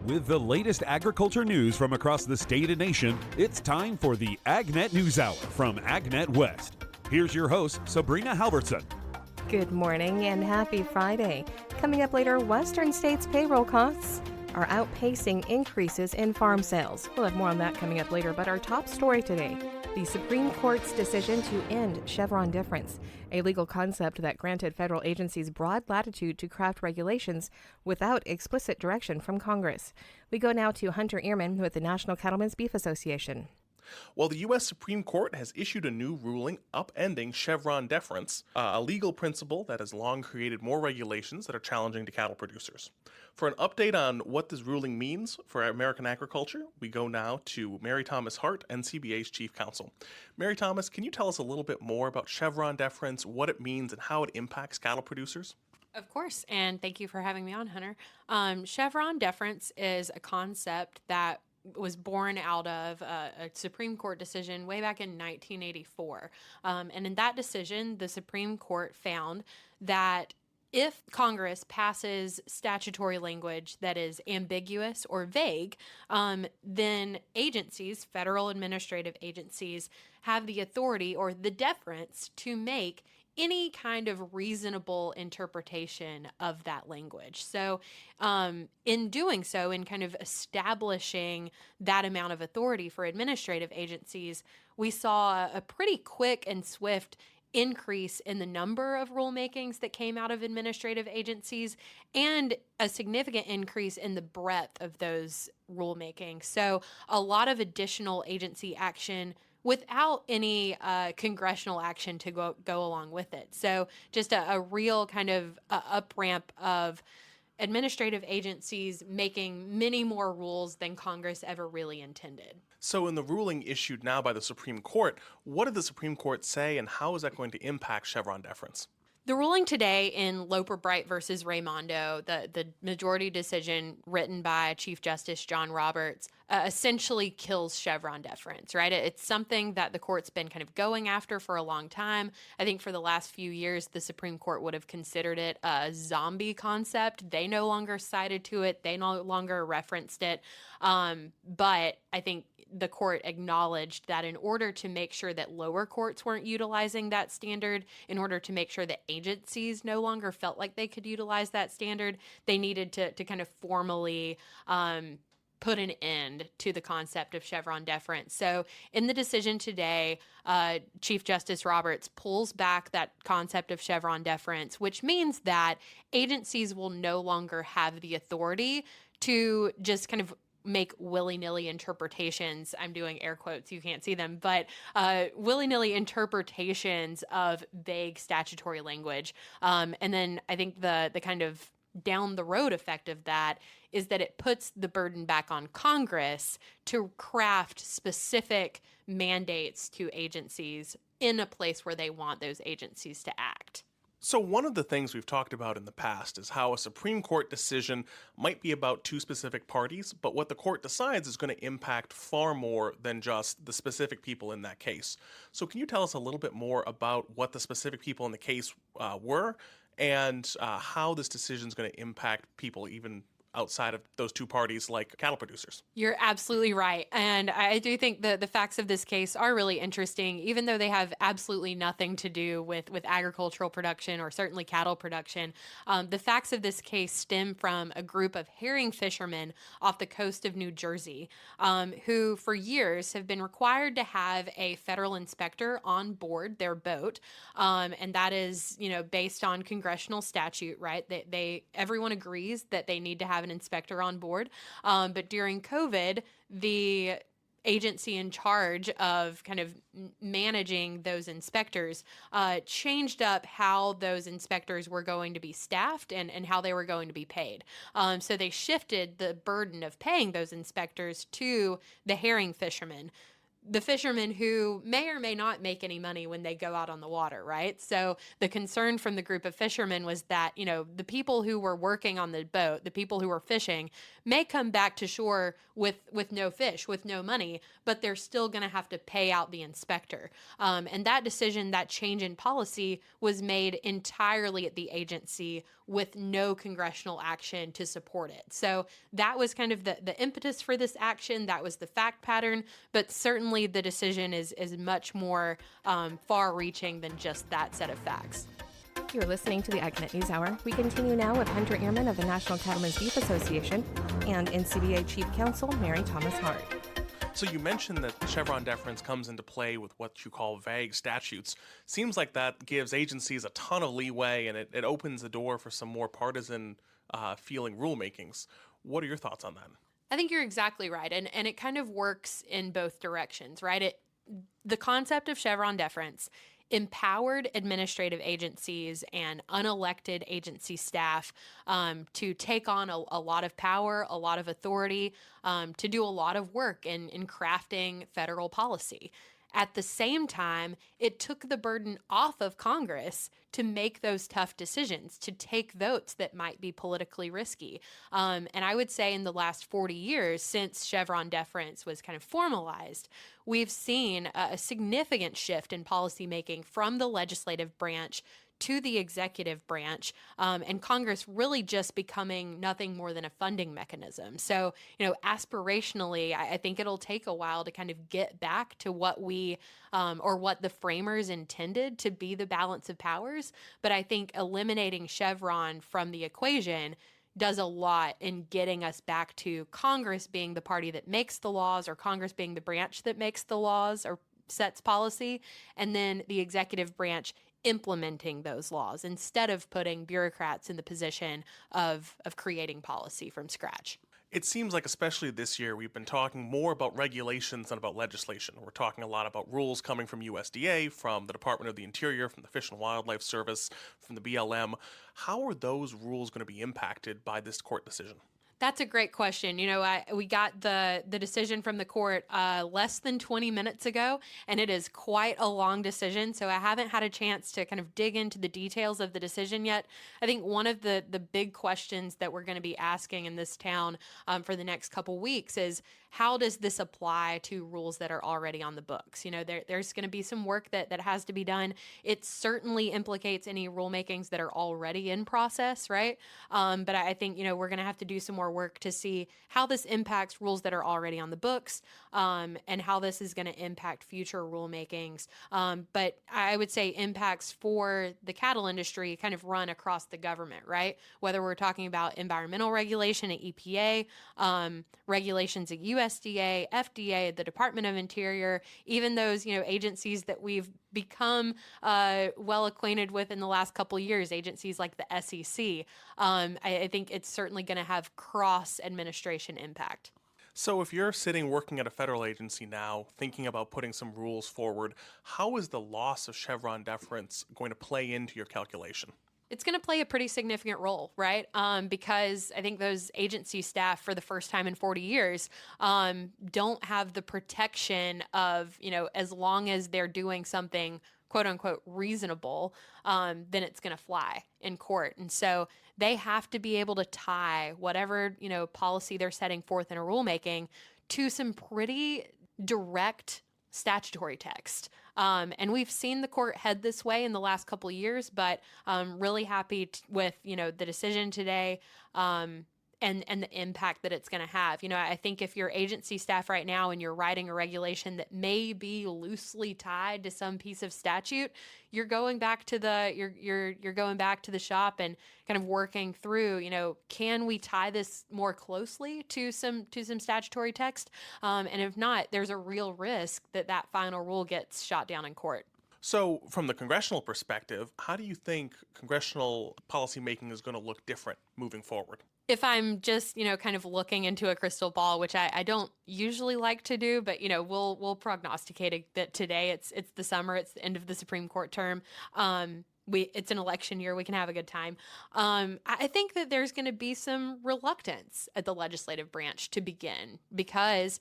With the latest agriculture news from across the state and nation, it's time for the AgNet News Hour from AgNet West. Here's your host, Sabrina Halvorson. Good morning and happy Friday. Coming up later, Western states' payroll costs are outpacing increases in farm sales. We'll have more on that coming up later, but our top story today, the Supreme Court's decision to end Chevron deference, a legal concept that granted federal agencies broad latitude to craft regulations without explicit direction from Congress. We go now to Hunter Ehrman with the National Cattlemen's Beef Association. Well, the U.S. Supreme Court has issued a new ruling upending Chevron deference, a legal principle that has long created more regulations that are challenging to cattle producers. For an update on what this ruling means for American agriculture, we go now to Mary Thomas Hart, NCBA's Chief Counsel. Mary Thomas, can you tell us a little bit more about Chevron deference, what it means, and how it impacts cattle producers? Of course, and thank you for having me on, Hunter. Chevron deference is a concept that was born out of a Supreme Court decision way back in 1984. And in that decision, the Supreme Court found that if Congress passes statutory language that is ambiguous or vague, then agencies, federal administrative agencies, have the authority or the deference to make any kind of reasonable interpretation of that language. So in doing so, in kind of establishing that amount of authority for administrative agencies, we saw a pretty quick and swift increase in the number of rulemakings that came out of administrative agencies and a significant increase in the breadth of those rulemakings. So a lot of additional agency action without any congressional action to go along with it. So just a real kind of up-ramp of administrative agencies making many more rules than Congress ever really intended. So in the ruling issued now by the Supreme Court, what did the Supreme Court say and how is that going to impact Chevron deference? The ruling today in Loper Bright versus Raimondo, the majority decision written by Chief Justice John Roberts, essentially kills Chevron deference, right? It's something that the court's been kind of going after for a long time. I think for the last few years, the Supreme Court would have considered it a zombie concept. They no longer cited to it. They no longer referenced it. But I think the court acknowledged that in order to make sure that lower courts weren't utilizing that standard, in order to make sure that agencies no longer felt like they could utilize that standard, they needed to kind of formally put an end to the concept of Chevron deference. So in the decision today, Chief Justice Roberts pulls back that concept of Chevron deference, which means that agencies will no longer have the authority to just kind of make willy-nilly interpretations. I'm doing air quotes, you can't see them, but willy-nilly interpretations of vague statutory language. And then I think the kind of down the road effect of that is that it puts the burden back on Congress to craft specific mandates to agencies in a place where they want those agencies to act. So one of the things we've talked about in the past is how a Supreme Court decision might be about two specific parties, but what the court decides is going to impact far more than just the specific people in that case. So can you tell us a little bit more about what the specific people in the case were and how this decision is going to impact people even outside of those two parties like cattle producers? You're absolutely right. And I do think the facts of this case are really interesting, even though they have absolutely nothing to do with agricultural production or certainly cattle production. The facts of this case stem from a group of herring fishermen off the coast of New Jersey who for years have been required to have a federal inspector on board their boat. And that is, based on congressional statute, right? Everyone agrees that they need to have an inspector on board. But during COVID, the agency in charge of kind of managing those inspectors changed up how those inspectors were going to be staffed and how they were going to be paid. So they shifted the burden of paying those inspectors to the herring fishermen. The fishermen who may or may not make any money when they go out on the water, right? So the concern from the group of fishermen was that, the people who were working on the boat, the people who were fishing, may come back to shore with no fish, with no money, but they're still going to have to pay out the inspector. And that decision, that change in policy was made entirely at the agency with no congressional action to support it. So that was kind of the impetus for this action. That was the fact pattern. But certainly the decision is much more far-reaching than just that set of facts. You're listening to the AgNet News Hour. We continue now with Hunter Ehrman of the National Cattlemen's Beef Association and NCBA Chief Counsel Mary Thomas Hart. So you mentioned that Chevron deference comes into play with what you call vague statutes. Seems like that gives agencies a ton of leeway, and it opens the door for some more partisan feeling rulemakings. What are your thoughts on that? I think you're exactly right. And it kind of works in both directions, right? The concept of Chevron deference empowered administrative agencies and unelected agency staff to take on a lot of power, a lot of authority, to do a lot of work in crafting federal policy. At the same time, it took the burden off of Congress to make those tough decisions, to take votes that might be politically risky. And I would say in the last 40 years, since Chevron deference was kind of formalized, we've seen a significant shift in policymaking from the legislative branch to the executive branch, and Congress really just becoming nothing more than a funding mechanism. So, aspirationally, I think it'll take a while to kind of get back to what we or what the framers intended to be the balance of powers. But I think eliminating Chevron from the equation does a lot in getting us back to Congress being the party that makes the laws, or Congress being the branch that makes the laws or sets policy, and then the executive branch implementing those laws instead of putting bureaucrats in the position of creating policy from scratch. It seems like, especially this year, we've been talking more about regulations than about legislation. We're talking a lot about rules coming from USDA, from the Department of the Interior, from the Fish and Wildlife Service, from the BLM. How are those rules going to be impacted by this court decision? That's a great question. We got the decision from the court less than 20 minutes ago, and it is quite a long decision. So I haven't had a chance to kind of dig into the details of the decision yet. I think one of the big questions that we're going to be asking in this town for the next couple weeks is, how does this apply to rules that are already on the books? There's going to be some work that has to be done. It certainly implicates any rulemakings that are already in process, right? But I think, we're going to have to do some more work to see how this impacts rules that are already on the books, and how this is going to impact future rulemakings. But I would say impacts for the cattle industry kind of run across the government, right? Whether we're talking about environmental regulation at EPA, regulations at USDA, FDA, the Department of Interior, even those, agencies that we've become well acquainted with in the last couple of years, agencies like the SEC. I think it's certainly going to have cross-administration impact. So if you're sitting working at a federal agency now, thinking about putting some rules forward, how is the loss of Chevron deference going to play into your calculation? It's going to play a pretty significant role, right? Because I think those agency staff, for the first time in 40 years, don't have the protection of, as long as they're doing something quote unquote reasonable, then it's going to fly in court. And so they have to be able to tie whatever, policy they're setting forth in a rulemaking to some pretty direct statutory text. And we've seen the court head this way in the last couple of years, but really happy with, the decision today, and the impact that it's going to have. I think if you're agency staff right now and you're writing a regulation that may be loosely tied to some piece of statute, you're going back to you're going back to the shop and kind of working through, can we tie this more closely to some statutory text? And if not, there's a real risk that final rule gets shot down in court. So from the congressional perspective, how do you think congressional policymaking is going to look different moving forward? If I'm just, kind of looking into a crystal ball, which I don't usually like to do, but, we'll prognosticate that today it's the summer, it's the end of the Supreme Court term. It's an election year. We can have a good time. I think that there's going to be some reluctance at the legislative branch to begin, because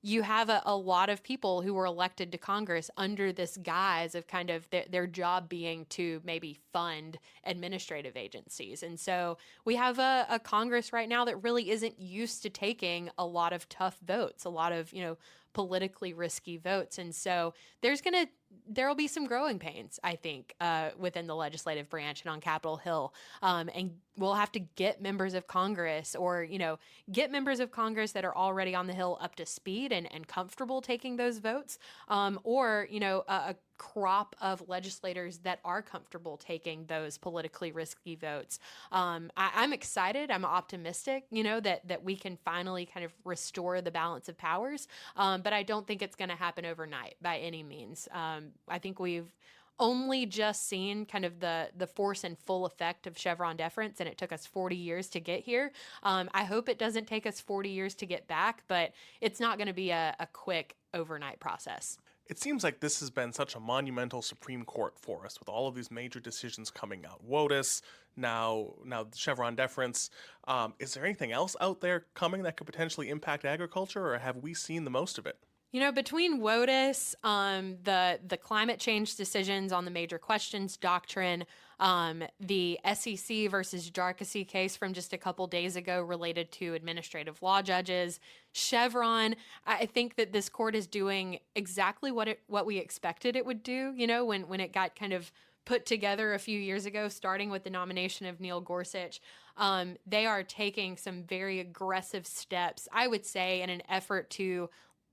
you have a lot of people who were elected to Congress under this guise of kind of their job being to maybe fund administrative agencies. And so we have a Congress right now that really isn't used to taking a lot of tough votes, a lot of, politically risky votes. And so there's going to there will be some growing pains, I think, within the legislative branch and on Capitol Hill. And we'll have to get members of Congress or, get members of Congress that are already on the Hill up to speed and comfortable taking those votes, or, a crop of legislators that are comfortable taking those politically risky votes. I'm excited. I'm optimistic, that we can finally kind of restore the balance of powers. But I don't think it's going to happen overnight by any means. I think we've only just seen kind of the force and full effect of Chevron deference, and it took us 40 years to get here. I hope it doesn't take us 40 years to get back, but it's not going to be a quick overnight process. It seems like this has been such a monumental Supreme Court for us with all of these major decisions coming out. WOTUS, now Chevron deference. Is there anything else out there coming that could potentially impact agriculture, or have we seen the most of it? Between WOTUS, the climate change decisions on the major questions doctrine, the SEC versus Jarkissi case from just a couple days ago related to administrative law judges, Chevron, I think that this court is doing exactly what we expected it would do, when it got kind of put together a few years ago, starting with the nomination of Neil Gorsuch. They are taking some very aggressive steps, I would say, in an effort to,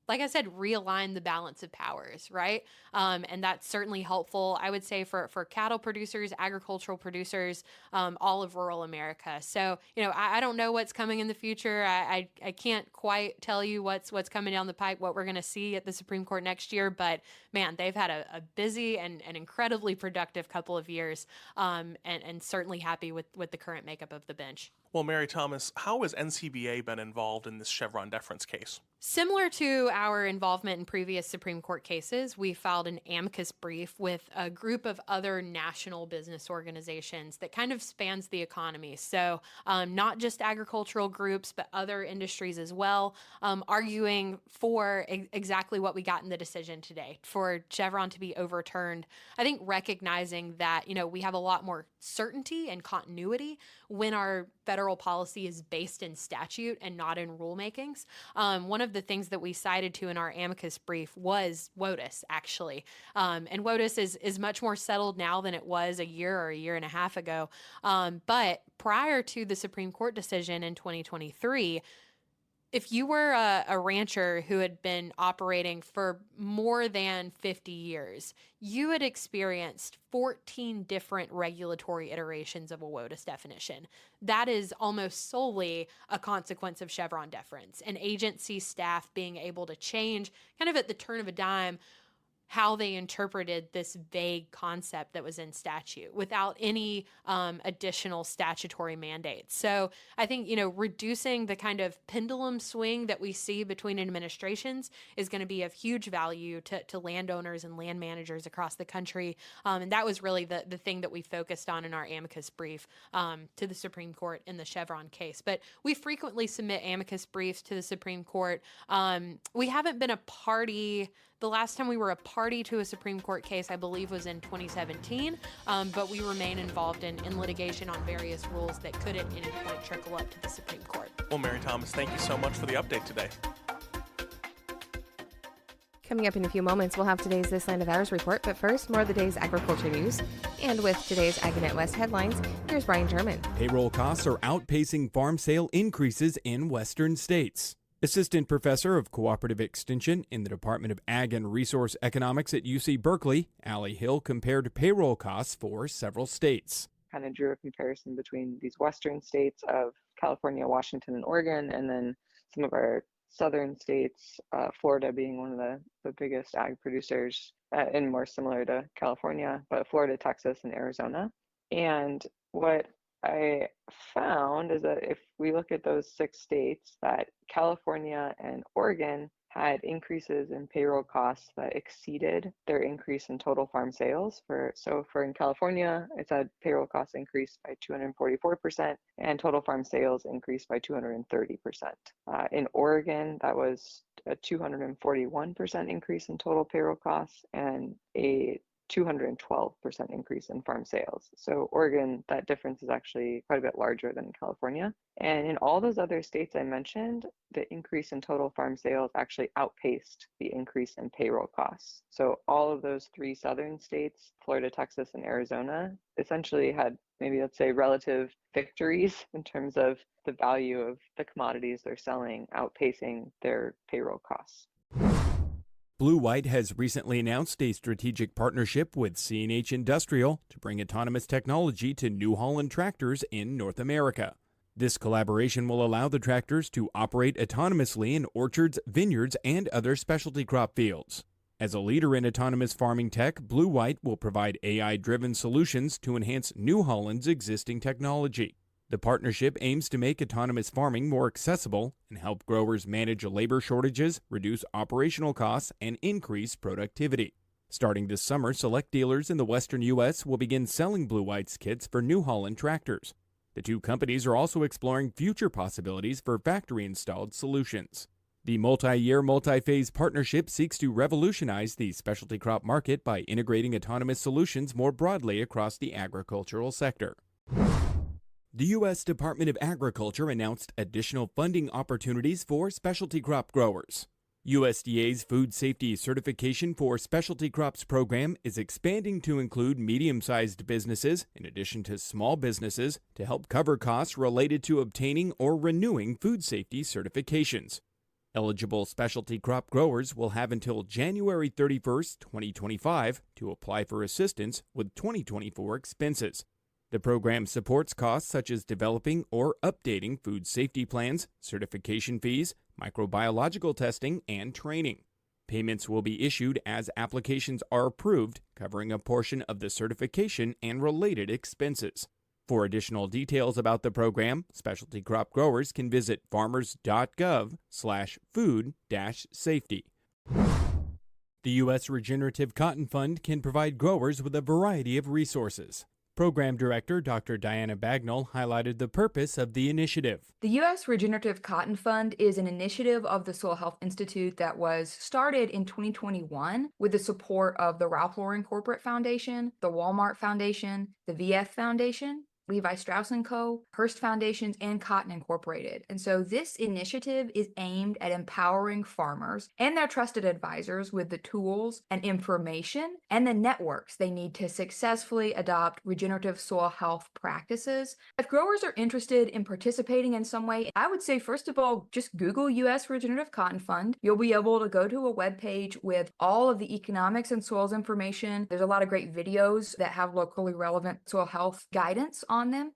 like I said, realign the balance of powers, right? And that's certainly helpful, I would say, for cattle producers, agricultural producers, all of rural America. So, I don't know what's coming in the future. I can't quite tell you what's coming down the pike, what we're going to see at the Supreme Court next year. But, man, they've had a busy and incredibly productive couple of years, and certainly happy with the current makeup of the bench. Well, Mary Thomas, how has NCBA been involved in this Chevron deference case? Similar to our involvement in previous Supreme Court cases, we filed an amicus brief with a group of other national business organizations that kind of spans the economy. So not just agricultural groups, but other industries as well, arguing for exactly what we got in the decision today, for Chevron to be overturned. I think recognizing that, we have a lot more certainty and continuity when our federal policy is based in statute and not in rulemakings. One of the things that we cited to in our amicus brief was WOTUS, actually. And WOTUS is much more settled now than it was a year or a year and a half ago. But prior to the Supreme Court decision in 2023, if you were a rancher who had been operating for more than 50 years, you had experienced 14 different regulatory iterations of a WOTUS definition. That is almost solely a consequence of Chevron deference, and agency staff being able to change kind of at the turn of a dime how they interpreted this vague concept that was in statute without any additional statutory mandates. So I think, reducing the kind of pendulum swing that we see between administrations is going to be of huge value to landowners and land managers across the country. And that was really the thing that we focused on in our amicus brief to the Supreme Court in the Chevron case. But we frequently submit amicus briefs to the Supreme Court. We haven't been a party. The last time we were a party to a Supreme Court case, I believe, was in 2017, but we remain involved in litigation on various rules that could at any point trickle up to the Supreme Court. Well, Mary Thomas, thank you so much for the update today. Coming up in a few moments, we'll have today's This Land of Ours report, but first, more of the day's agriculture news. And with today's AgNet West headlines, here's Brian German. Payroll costs are outpacing farm sale increases in western states. Assistant Professor of Cooperative Extension in the Department of Ag and Resource Economics at UC Berkeley, Allie Hill compared payroll costs for several states. Kind of drew a comparison between these western states of California, Washington, and Oregon, and then some of our southern states, Florida being one of the biggest ag producers and more similar to California, but Florida, Texas, and Arizona. And what I found is that if we look at those 6 states, that California and Oregon had increases in payroll costs that exceeded their increase in total farm sales. For in California, it's had payroll costs increased by 244% and total farm sales increased by 230%. In Oregon, that was a 241% increase in total payroll costs and a 212% increase in farm sales. So Oregon, that difference is actually quite a bit larger than California. And in all those other states I mentioned, the increase in total farm sales actually outpaced the increase in payroll costs. So all of those three southern states, Florida, Texas, and Arizona, essentially had maybe, let's say, relative victories in terms of the value of the commodities they're selling outpacing their payroll costs. Blue White has recently announced a strategic partnership with CNH Industrial to bring autonomous technology to New Holland tractors in North America. This collaboration will allow the tractors to operate autonomously in orchards, vineyards, and other specialty crop fields. As a leader in autonomous farming tech, Blue White will provide AI-driven solutions to enhance New Holland's existing technology. The partnership aims to make autonomous farming more accessible and help growers manage labor shortages, reduce operational costs, and increase productivity. Starting this summer, select dealers in the western U.S. will begin selling Blue White's kits for New Holland tractors. The two companies are also exploring future possibilities for factory-installed solutions. The multi-year, multi-phase partnership seeks to revolutionize the specialty crop market by integrating autonomous solutions more broadly across the agricultural sector. The U.S. Department of Agriculture announced additional funding opportunities for specialty crop growers. USDA's Food Safety Certification for Specialty Crops program is expanding to include medium-sized businesses in addition to small businesses to help cover costs related to obtaining or renewing food safety certifications. Eligible specialty crop growers will have until January 31st, 2025 to apply for assistance with 2024 expenses. The program supports costs such as developing or updating food safety plans, certification fees, microbiological testing, and training. Payments will be issued as applications are approved, covering a portion of the certification and related expenses. For additional details about the program, specialty crop growers can visit farmers.gov/food-safety. The U.S. Regenerative Cotton Fund can provide growers with a variety of resources. Program Director Dr. Diana Bagnall highlighted the purpose of the initiative. The U.S. Regenerative Cotton Fund is an initiative of the Soil Health Institute that was started in 2021 with the support of the Ralph Lauren Corporate Foundation, the Walmart Foundation, the VF Foundation, Levi Strauss & Co., Hearst Foundations, and Cotton Incorporated. And so this initiative is aimed at empowering farmers and their trusted advisors with the tools and information and the networks they need to successfully adopt regenerative soil health practices. If growers are interested in participating in some way, I would say, first of all, just Google U.S. Regenerative Cotton Fund. You'll be able to go to a webpage with all of the economics and soils information. There's a lot of great videos that have locally relevant soil health guidance on them.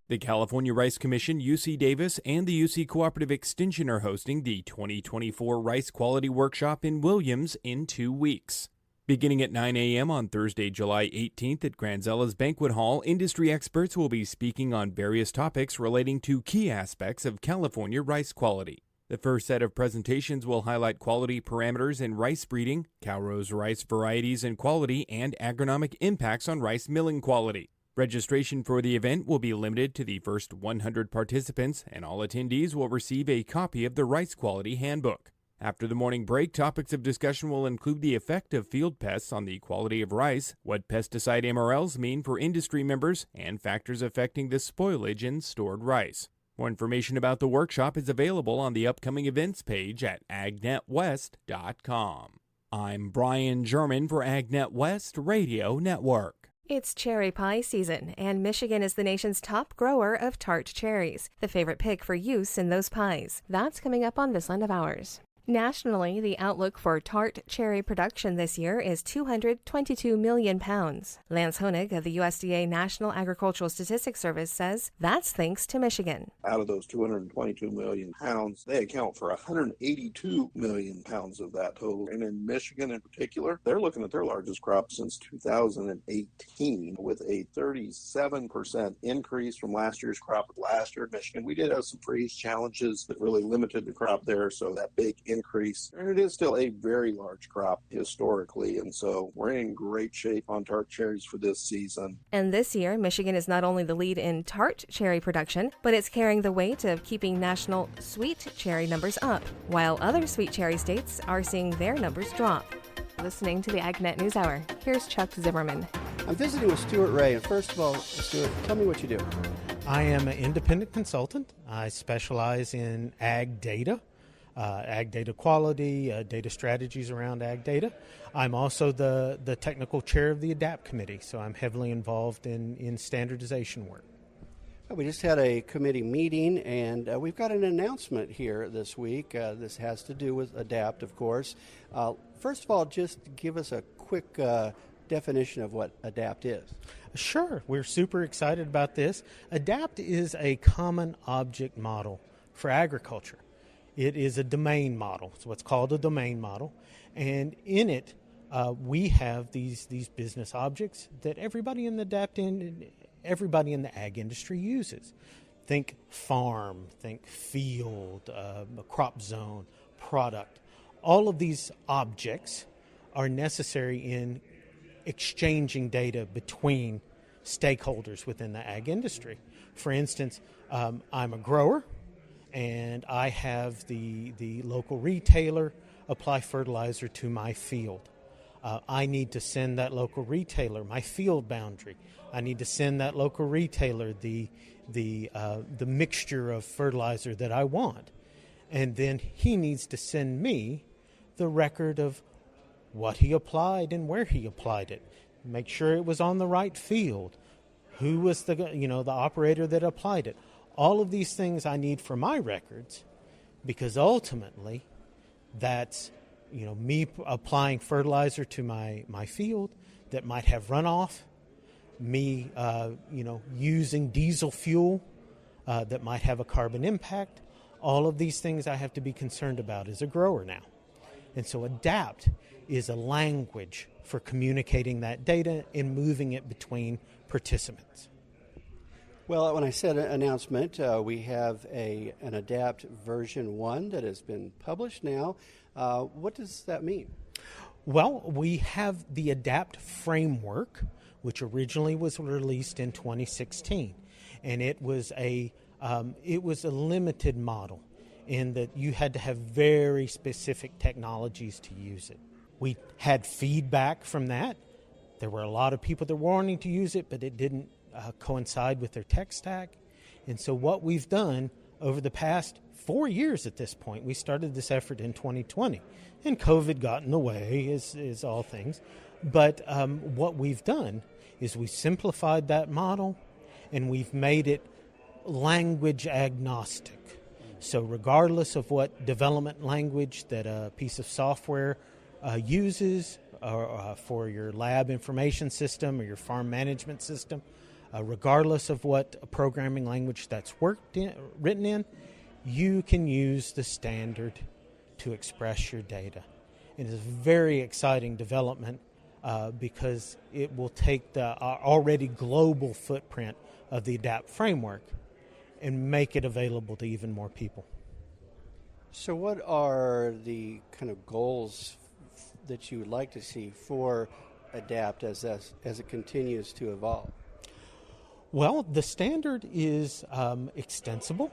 The California Rice Commission, UC Davis, and the UC Cooperative Extension are hosting the 2024 Rice Quality Workshop in Williams in 2 weeks. Beginning at 9 a.m. on Thursday, July 18th at Granzella's Banquet Hall, industry experts will be speaking on various topics relating to key aspects of California rice quality. The first set of presentations will highlight quality parameters in rice breeding, Calrose rice varieties and quality, and agronomic impacts on rice milling quality. Registration for the event will be limited to the first 100 participants, and all attendees will receive a copy of the Rice Quality Handbook. After the morning break, topics of discussion will include the effect of field pests on the quality of rice, what pesticide MRLs mean for industry members, and factors affecting the spoilage in stored rice. More information about the workshop is available on the upcoming events page at agnetwest.com. I'm Brian German for AgNet West Radio Network. It's cherry pie season, and Michigan is the nation's top grower of tart cherries, the favorite pick for use in those pies. That's coming up on This Land of Ours. Nationally, the outlook for tart cherry production this year is 222 million pounds. Lance Honig of the USDA National Agricultural Statistics Service says that's thanks to Michigan. Out of those 222 million pounds, they account for 182 million pounds of that total. And in Michigan in particular, they're looking at their largest crop since 2018 with a 37% increase from last year's crop. Last year in Michigan, we did have some freeze challenges that really limited the crop there, so that big increase. And it is still a very large crop historically, and so we're in great shape on tart cherries for this season. And this year, Michigan is not only the lead in tart cherry production, but it's carrying the weight of keeping national sweet cherry numbers up, while other sweet cherry states are seeing their numbers drop. listening to the AgNet News Hour. Here's Chuck Zimmerman. I'm visiting with Stuart Ray, and first of all, Stuart, tell me what you do. I am an independent consultant. I specialize in ag data quality, data strategies around ag data. I'm also the technical chair of the ADAPT committee, so I'm heavily involved in standardization work. We just had a committee meeting, and we've got an announcement here this week. This has to do with ADAPT, of course. First of all, just give us a quick definition of what ADAPT is. Sure. We're super excited about this. ADAPT is a common object model for agriculture. It is a domain model. It's what's called a domain model. And in it, we have these business objects that everybody in the ag industry uses. Think farm, think field, crop zone, product. All of these objects are necessary in exchanging data between stakeholders within the ag industry. For instance, I'm a grower, and I have the local retailer apply fertilizer to my field. I need to send that local retailer my field boundary. I need to send that local retailer the mixture of fertilizer that I want. And then he needs to send me the record of what he applied and where he applied it. Make sure it was on the right field. Who was the operator that applied it? All of these things I need for my records, because ultimately that's me applying fertilizer to my field that might have runoff, me using diesel fuel that might have a carbon impact. All of these things I have to be concerned about as a grower now. And so ADAPT is a language for communicating that data and moving it between participants. Well, when I said announcement, we have an ADAPT version 1 that has been published now. What does that mean? Well, we have the ADAPT framework, which originally was released in 2016, and it was a limited model in that you had to have very specific technologies to use it. We had feedback from that. There were a lot of people that were wanting to use it, but it didn't coincide with their tech stack. And so what we've done over the past 4 years at this point, we started this effort in 2020, and COVID got in the way, as all things. But what we've done is we simplified that model, and we've made it language agnostic. So regardless of what development language that a piece of software uses for your lab information system or your farm management system, regardless of what programming language that's written in, you can use the standard to express your data. It is a very exciting development because it will take the already global footprint of the ADAPT framework and make it available to even more people. So what are the kind of goals that you would like to see for ADAPT as it continues to evolve? Well, the standard is extensible,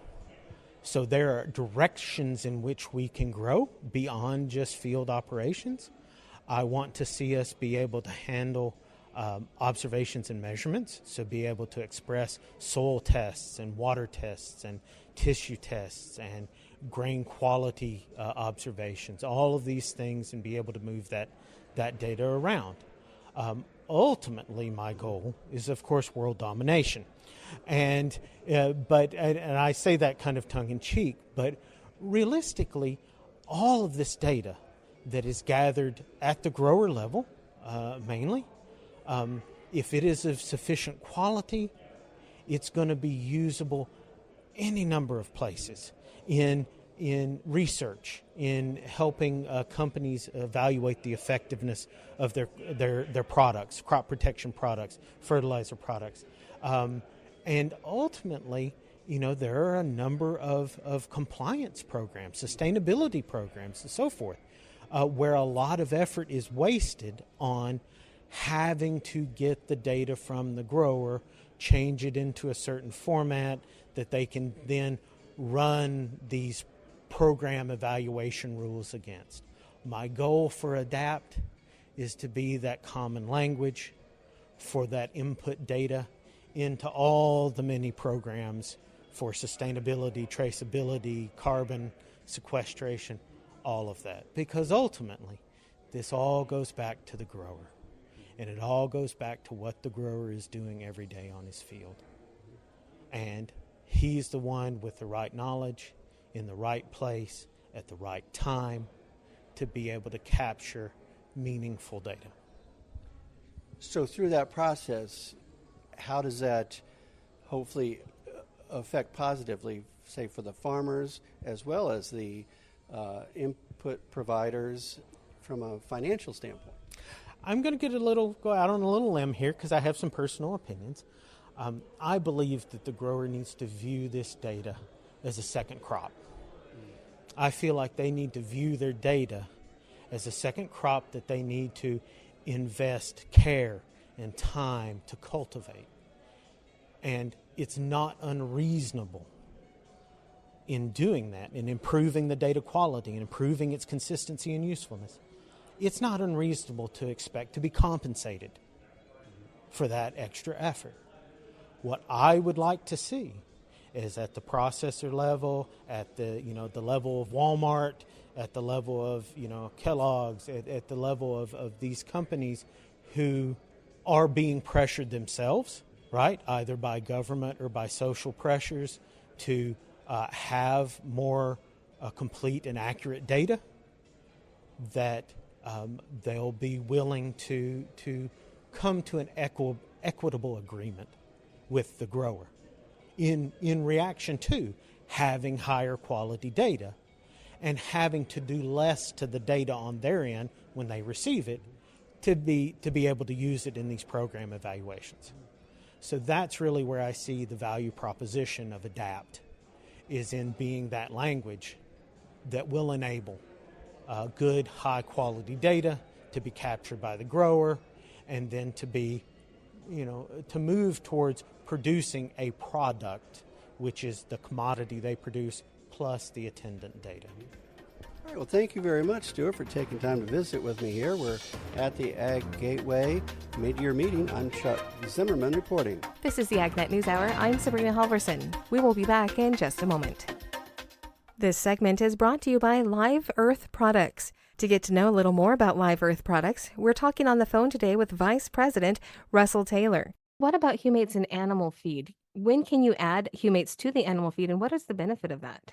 so there are directions in which we can grow beyond just field operations. I want to see us be able to handle observations and measurements, so be able to express soil tests and water tests and tissue tests and grain quality observations, all of these things, and be able to move that data around. Ultimately, my goal is, of course, world domination. And I say that kind of tongue-in-cheek, but realistically, all of this data that is gathered at the grower level, mainly, if it is of sufficient quality, it's going to be usable any number of places in research, in helping companies evaluate the effectiveness of their products, crop protection products, fertilizer products. And ultimately, there are a number of compliance programs, sustainability programs, and so forth, where a lot of effort is wasted on having to get the data from the grower, change it into a certain format that they can then run these program evaluation rules against. My goal for ADAPT is to be that common language for that input data into all the many programs for sustainability, traceability, carbon sequestration, all of that. Because ultimately, this all goes back to the grower. And it all goes back to what the grower is doing every day on his field. And he's the one with the right knowledge, in the right place, at the right time, to be able to capture meaningful data. So through that process, how does that hopefully affect positively, say, for the farmers as well as the input providers from a financial standpoint? I'm going to go out on a little limb here because I have some personal opinions. I believe that the grower needs to view this data as a second crop. I feel like they need to view their data as a second crop that they need to invest care and time to cultivate. And it's not unreasonable in doing that, in improving the data quality and improving its consistency and usefulness. It's not unreasonable to expect to be compensated for that extra effort. What I would like to see is at the processor level, at the level of Walmart, at the level of Kellogg's, at the level of these companies who are being pressured themselves, right, either by government or by social pressures to have more complete and accurate data, that they'll be willing to come to an equitable agreement with the grower in reaction to having higher quality data and having to do less to the data on their end when they receive it to be able to use it in these program evaluations. So that's really where I see the value proposition of ADAPT, is in being that language that will enable good, high-quality data to be captured by the grower, and then to be, to move towards producing a product, which is the commodity they produce plus the attendant data. All right, well, thank you very much, Stuart, for taking time to visit with me here. We're at the Ag Gateway mid-year meeting. I'm Chuck Zimmerman reporting. This is the AgNet News Hour. I'm Sabrina Halvorson. We will be back in just a moment. This segment is brought to you by Live Earth Products. To get to know a little more about Live Earth Products, we're talking on the phone today with Vice President Russell Taylor. What about humates in animal feed? When can you add humates to the animal feed, and what is the benefit of that?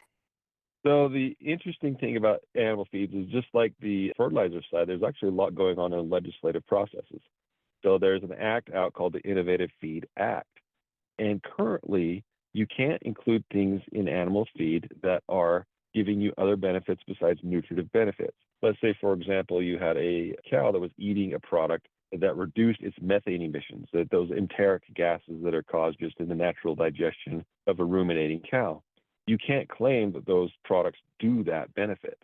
So the interesting thing about animal feeds is, just like the fertilizer side, there's actually a lot going on in legislative processes. So there's an act out called the Innovative Feed Act. And currently, you can't include things in animal feed that are giving you other benefits besides nutritive benefits. Let's say, for example, you had a cow that was eating a product that reduced its methane emissions, those enteric gases that are caused just in the natural digestion of a ruminating cow. You can't claim that those products do that benefit.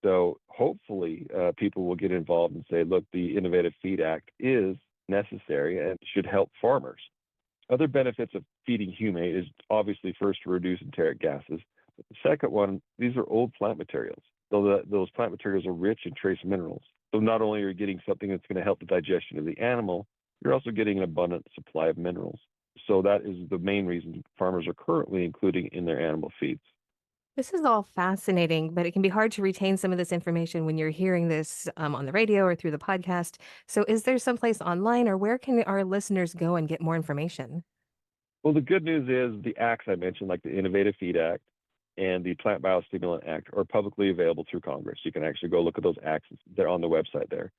So hopefully people will get involved and say, look, the Innovative Feed Act is necessary and should help farmers. Other benefits of feeding humate is obviously first to reduce enteric gases. But the second one, these are old plant materials. So those plant materials are rich in trace minerals. So not only are you getting something that's going to help the digestion of the animal, you're also getting an abundant supply of minerals. So that is the main reason farmers are currently including in their animal feeds. This is all fascinating, but it can be hard to retain some of this information when you're hearing this on the radio or through the podcast. So is there someplace online, or where can our listeners go and get more information? Well, the good news is the acts I mentioned, like the Innovative Feed Act and the Plant Biostimulant Act, are publicly available through Congress. You can actually go look at those acts. They're on the website there.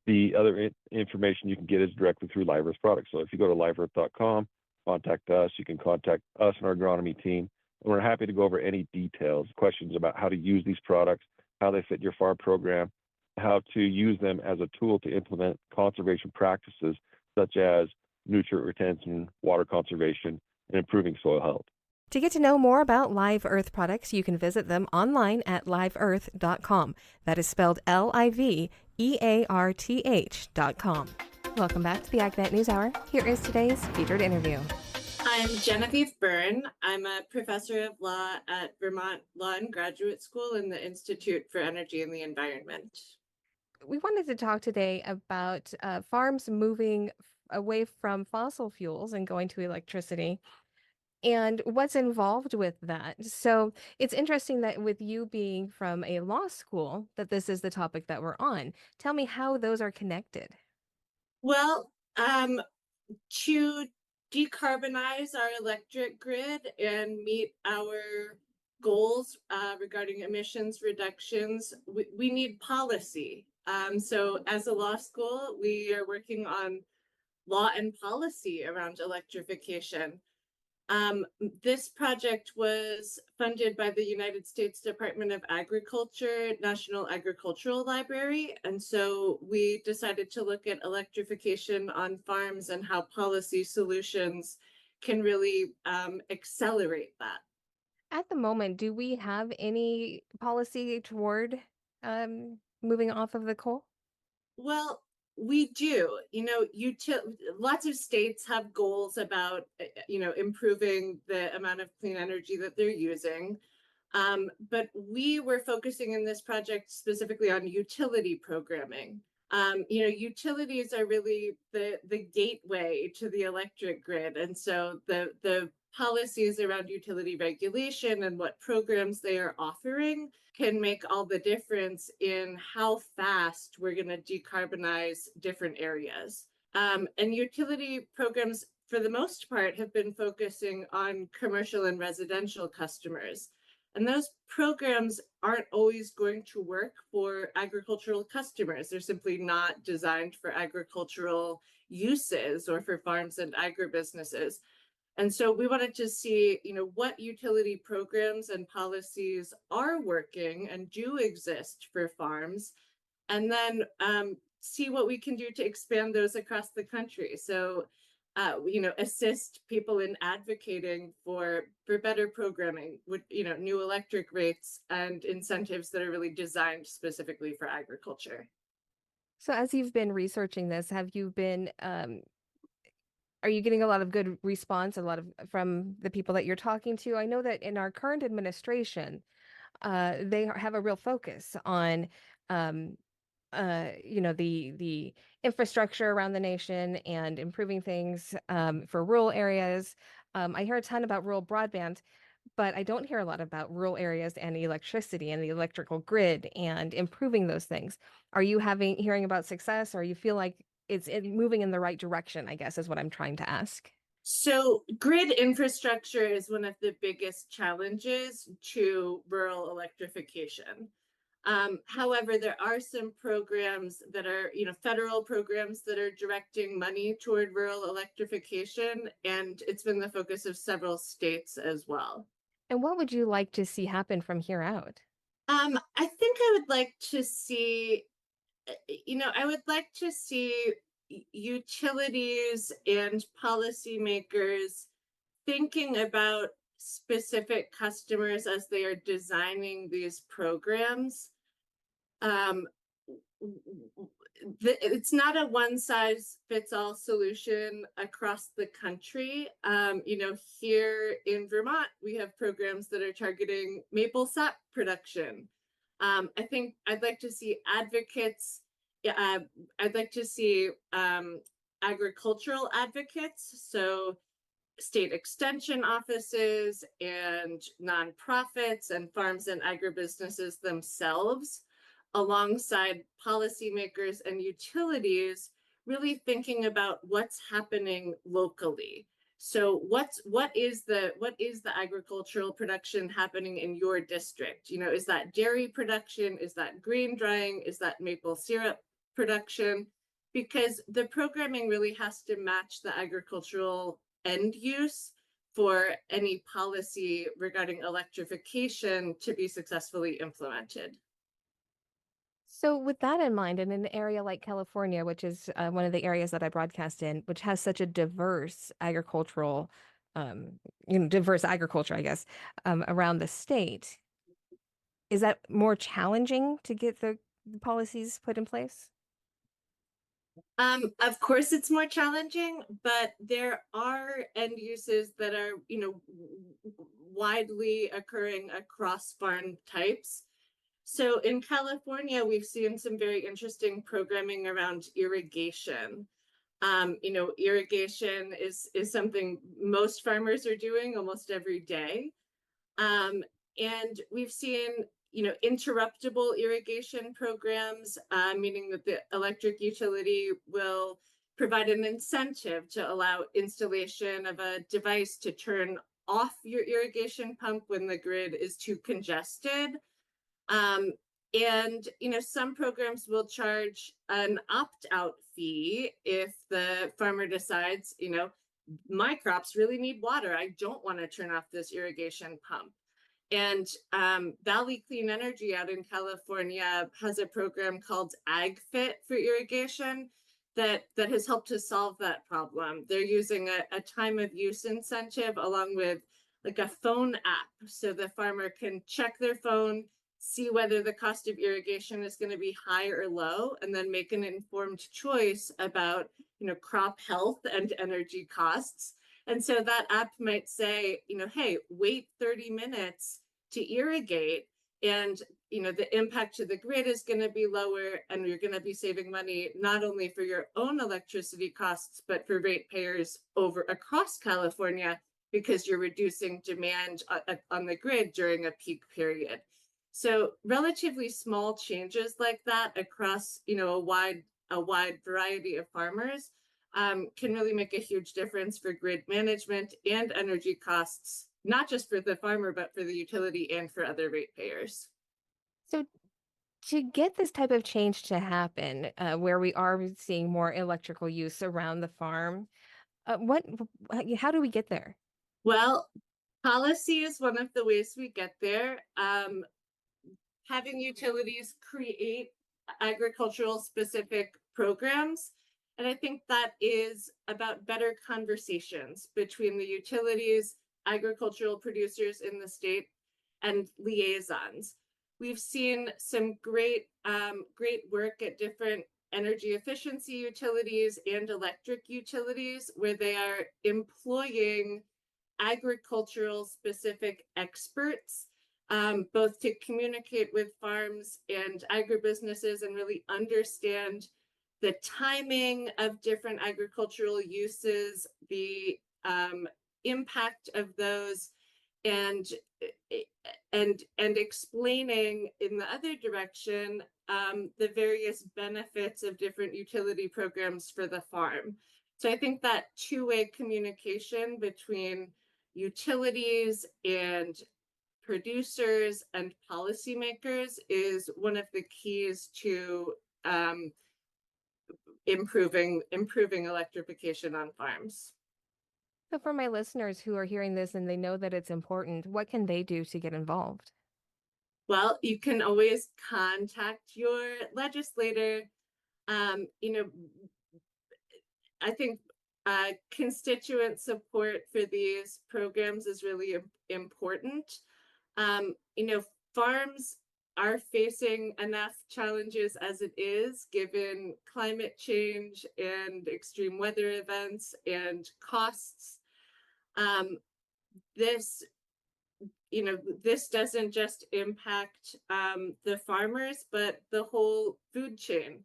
The other information you can get is directly through Live Earth Products. So if you go to liveearth.com, contact us. You can contact us and our agronomy team. And we're happy to go over any details, questions about how to use these products, how they fit your farm program, how to use them as a tool to implement conservation practices such as nutrient retention, water conservation, and improving soil health. To get to know more about Live Earth Products, you can visit them online at liveearth.com. That is spelled LIVEARTH.com. Welcome back to the AgNet News Hour. Here is today's featured interview. I'm Genevieve Byrne. I'm a professor of law at Vermont Law and Graduate School in the Institute for Energy and the Environment. we wanted to talk today about farms moving away from fossil fuels and going to electricity and what's involved with that. So it's interesting that with you being from a law school, that this is the topic that we're on. Tell me how those are connected. Well, to decarbonize our electric grid and meet our goals regarding emissions reductions, we need policy. So as a law school, we are working on law and policy around electrification. This project was funded by the United States Department of Agriculture, National Agricultural Library. And so we decided to look at electrification on farms and how policy solutions can really accelerate that. At the moment, do we have any policy toward moving off of the coal? Well, we do. Lots of states have goals about, improving the amount of clean energy that they're using. But we were focusing in this project specifically on utility programming. Utilities are really the gateway to the electric grid. And so the policies around utility regulation and what programs they are offering can make all the difference in how fast we're going to decarbonize different areas. And utility programs, for the most part, have been focusing on commercial and residential customers. And those programs aren't always going to work for agricultural customers. They're simply not designed for agricultural uses or for farms and agribusinesses. And so we wanted to see, what utility programs and policies are working and do exist for farms, and then see what we can do to expand those across the country. So assist people in advocating for better programming with, new electric rates and incentives that are really designed specifically for agriculture. So as you've been researching this, are you getting a lot of good response, from the people that you're talking to? I know that in our current administration, they have a real focus on the infrastructure around the nation and improving things for rural areas. I hear a ton about rural broadband, but I don't hear a lot about rural areas and electricity and the electrical grid and improving those things. Are you hearing about success, or you feel like it's moving in the right direction, I guess, is what I'm trying to ask. So grid infrastructure is one of the biggest challenges to rural electrification. However, there are some programs that are, federal programs that are directing money toward rural electrification, and it's been the focus of several states as well. And what would you like to see happen from here out? I think I would like to see, utilities and policymakers thinking about specific customers as they are designing these programs. It's not a one size fits all solution across the country. Here in Vermont, we have programs that are targeting maple sap production. I think I'd like to see advocates. I'd like to see agricultural advocates. So state extension offices and nonprofits and farms and agribusinesses themselves, alongside policymakers and utilities, really thinking about what's happening locally. So what is the agricultural production happening in your district? Is that dairy production? Is that grain drying? Is that maple syrup production? Because the programming really has to match the agricultural end use for any policy regarding electrification to be successfully implemented. So, with that in mind, in an area like California, which is one of the areas that I broadcast in, which has such a diverse diverse agriculture, I guess, around the state, is that more challenging to get the policies put in place? Of course, it's more challenging, but there are end uses that are, widely occurring across farm types. So in California, we've seen some very interesting programming around irrigation. Irrigation is something most farmers are doing almost every day. And we've seen, interruptible irrigation programs, meaning that the electric utility will provide an incentive to allow installation of a device to turn off your irrigation pump when the grid is too congested. Um, and some programs will charge an opt-out fee if the farmer decides, my crops really need water. I don't want to turn off this irrigation pump. And Valley Clean Energy out in California has a program called AgFit for irrigation that has helped to solve that problem. They're using a time of use incentive along with like a phone app, so the farmer can check their phone, see whether the cost of irrigation is going to be high or low, and then make an informed choice about, crop health and energy costs. And so that app might say, hey, wait 30 minutes to irrigate, and the impact to the grid is going to be lower, and you're going to be saving money not only for your own electricity costs, but for ratepayers over across California, because you're reducing demand on the grid during a peak period. So relatively small changes like that across, a wide variety of farmers can really make a huge difference for grid management and energy costs, not just for the farmer, but for the utility and for other ratepayers. So, to get this type of change to happen, where we are seeing more electrical use around the farm, how do we get there? Well, policy is one of the ways we get there. Having utilities create agricultural specific programs. And I think that is about better conversations between the utilities, agricultural producers in the state, and liaisons. We've seen some great work at different energy efficiency utilities and electric utilities where they are employing agricultural specific experts, both to communicate with farms and agribusinesses and really understand the timing of different agricultural uses, the impact of those, and explaining in the other direction the various benefits of different utility programs for the farm. So I think that two-way communication between utilities and producers and policymakers is one of the keys to improving electrification on farms. So, for my listeners who are hearing this and they know that it's important, what can they do to get involved? Well, you can always contact your legislator. I think constituent support for these programs is really important. Farms are facing enough challenges as it is, given climate change and extreme weather events and costs. This doesn't just impact the farmers, but the whole food chain.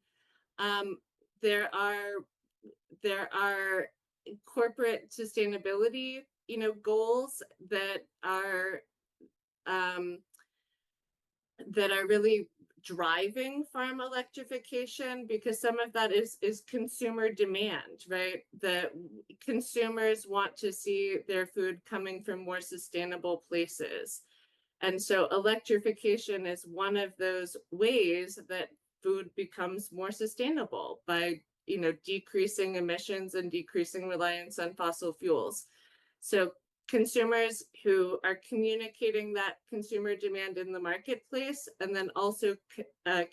There are corporate sustainability, goals that are really driving farm electrification, because some of that is consumer demand, right? The consumers want to see their food coming from more sustainable places. And so electrification is one of those ways that food becomes more sustainable by, decreasing emissions and decreasing reliance on fossil fuels. So consumers who are communicating that consumer demand in the marketplace, and then also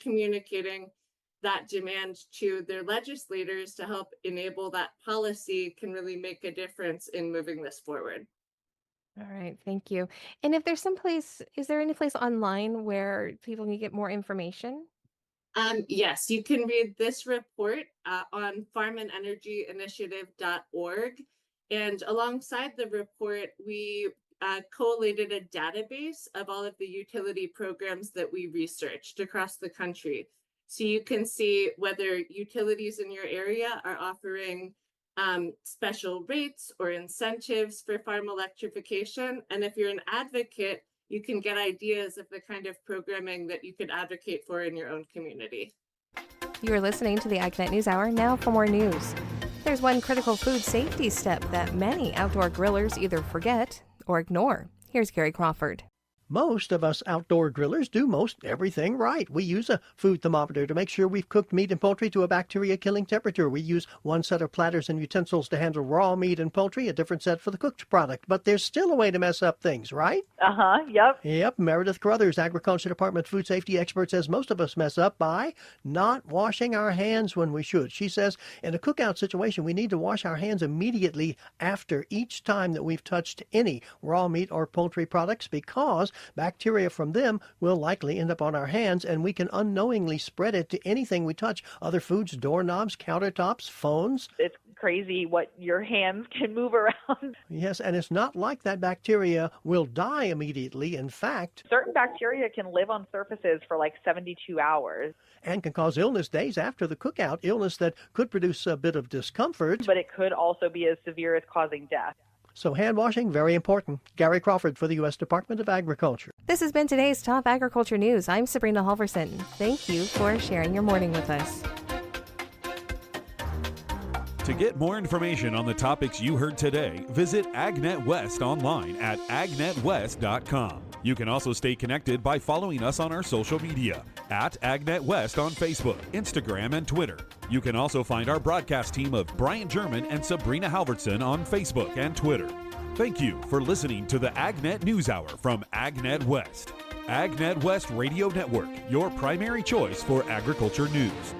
communicating that demand to their legislators to help enable that policy, can really make a difference in moving this forward. All right, thank you. And if there's is there any place online where people can get more information? Yes, you can read this report on farmandenergyinitiative.org. And alongside the report, we collated a database of all of the utility programs that we researched across the country. So you can see whether utilities in your area are offering special rates or incentives for farm electrification. And if you're an advocate, you can get ideas of the kind of programming that you could advocate for in your own community. You're listening to the AgNet News Hour. Now for more news. There's one critical food safety step that many outdoor grillers either forget or ignore. Here's Gary Crawford. Most of us outdoor grillers do most everything right. We use a food thermometer to make sure we've cooked meat and poultry to a bacteria-killing temperature. We use one set of platters and utensils to handle raw meat and poultry, a different set for the cooked product. But there's still a way to mess up things, right? Yep. Meredith Carruthers, Agriculture Department food safety expert, says most of us mess up by not washing our hands when we should. She says in a cookout situation, we need to wash our hands immediately after each time that we've touched any raw meat or poultry products, because bacteria from them will likely end up on our hands, and we can unknowingly spread it to anything we touch, other foods, doorknobs, countertops, phones. It's crazy what your hands can move around. Yes, and it's not like that bacteria will die immediately. In fact, certain bacteria can live on surfaces for like 72 hours. And can cause illness days after the cookout, illness that could produce a bit of discomfort. But it could also be as severe as causing death. So hand washing, very important. Gary Crawford for the U.S. Department of Agriculture. This has been today's top agriculture news. I'm Sabrina Halvorson. Thank you for sharing your morning with us. To get more information on the topics you heard today, visit AgNet West online at agnetwest.com. You can also stay connected by following us on our social media at AgNet West on Facebook, Instagram, and Twitter. You can also find our broadcast team of Brian German and Sabrina Halvorson on Facebook and Twitter. Thank you for listening to the AgNet News Hour from AgNet West. AgNet West Radio Network, your primary choice for agriculture news.